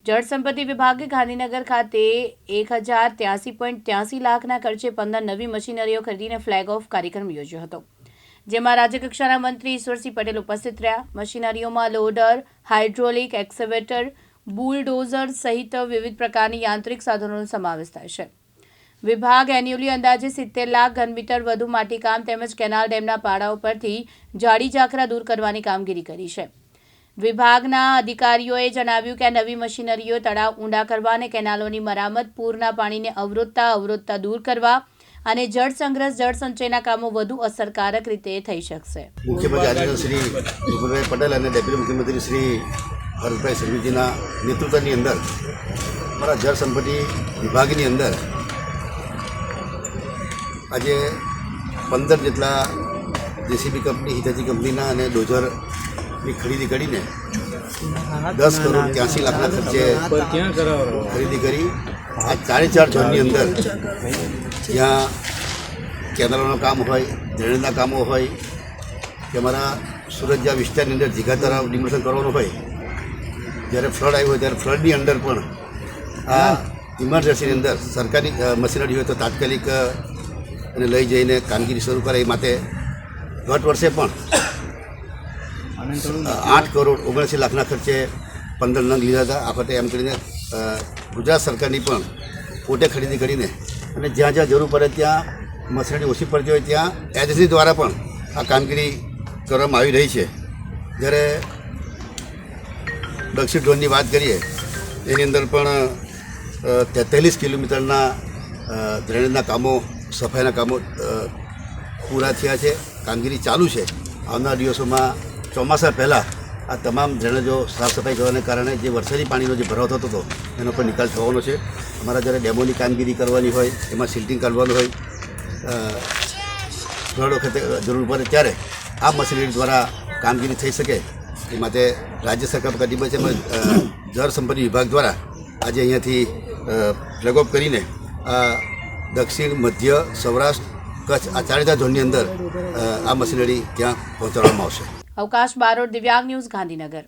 જળસંપત્તિ વિભાગે ગાંધીનગર ખાતે 1083.83 લાખના ખર્ચે 15 નવી મશીનરીઓ ખરીદીને ફ્લેગ ઓફ કાર્યક્રમ યોજ્યો હતો, જેમાં રાજ્યકક્ષાના મંત્રી ઈશ્વરસિંહ પટેલ ઉપસ્થિત રહ્યા. મશીનરીઓમાં લોડર, હાઇડ્રોલિક એક્સ્કેવેટર, બુલડોઝર સહિત વિવિધ પ્રકારની યાંત્રિક સાધનોનો સમાવેશ થાય છે. વિભાગ એન્યુઅલી અંદાજે 70 લાખ ઘનમીટર વધુ માટીકામ તેમજ કેનાલ ડેમના પાડાઓ પરથી જાડી ઝાંખરા દૂર કરવાની કામગીરી કરી છે. વિભાગના અધિકારીઓએ જણાવ્યું કે આ નવી મશીનરીઓ તળાવ ઊંડા કરવા અને કેનાલોની મરામત, પૂરના પાણીને અવરોધતા દૂર કરવા અને જળ સંગ્રહ, જળ સંચયના કામો વધુ અસરકારક રીતે થઈ શકશે. મુખ્યમંત્રી શ્રી ભૂપેન્દ્રભાઈ પટેલ અને ડેપ્યુટી મુખ્યમંત્રી શ્રી હર્ષભાઈ સંઘવીજીના નેતૃત્વની અંદર અમારા જળ સંપત્તિ વિભાગની અંદર આજે 15 જેટલા જેસીબી કંપની, હિતાચી કંપનીના અને ડોઝરની ખરીદી કરીને 10 કરોડ 83 લાખના ખર્ચે ખરીદી કરી. આ 4 ઝોનની અંદર જ્યાં કેનાલોનું કામ હોય, ડ્રેનેજના કામો હોય કે અમારા સુરત જ્યાં વિસ્તારની અંદર જીગા તળાવ ડિમોલેશન કરવાનું હોય, જ્યારે ફ્લડ આવ્યું હોય ત્યારે ફ્લડની અંદર પણ આ ઇમરજન્સીની અંદર સરકારી મશીનરી હોય તો તાત્કાલિક અને લઈ જઈને કામગીરી શરૂ કરે. એ માટે ગત વર્ષે પણ 8 કરોડ 79 લાખના ખર્ચે 15 નંગ લીધા હતા. આ વખતે એમ કરીને ગુજરાત સરકારની પણ પોતે ખરીદી કરીને અને જ્યાં જ્યાં જરૂર પડે ત્યાં મશીનરી ઓછી પડતી હોય ત્યાં એજન્સી દ્વારા પણ આ કામગીરી કરવામાં આવી રહી છે. જ્યારે દક્ષિણ ઝોનની વાત કરીએ એની અંદર પણ 43 કિલોમીટરના ડ્રેનેજના કામો, સફાઈના કામો પૂરા થયા છે. કામગીરી ચાલુ છે. આવનારા દિવસોમાં ચોમાસા પહેલાં આ તમામ ડ્રેનેજો સાફ સફાઈ કરવાને કારણે જે વરસાદી પાણીનો જે ભરાવ થતો હતો એનો પણ નિકાલ થવાનો છે. અમારા જ્યારે ડેમોની કામગીરી કરવાની હોય, એમાં સિલ્ટિંગ કાઢવાનું હોય, ઘર વખતે જરૂર પડે ત્યારે આ મશીનરી દ્વારા કામગીરી થઈ શકે એ માટે રાજ્ય સરકાર કટિબદ્ધ છે. જળ સંપત્તિ વિભાગ દ્વારા આજે અહીંયાથી ફ્લેગ ઓફ કરીને દક્ષિણ, મધ્ય, સૌરાષ્ટ્ર, કચ્છ આ 4 ઝોનની અંદર આ મશીનરી ત્યાં પહોંચાડવામાં આવશે. અવકાશ બારોટ, દિવ્યાંગ ન્યૂઝ, ગાંધીનગર.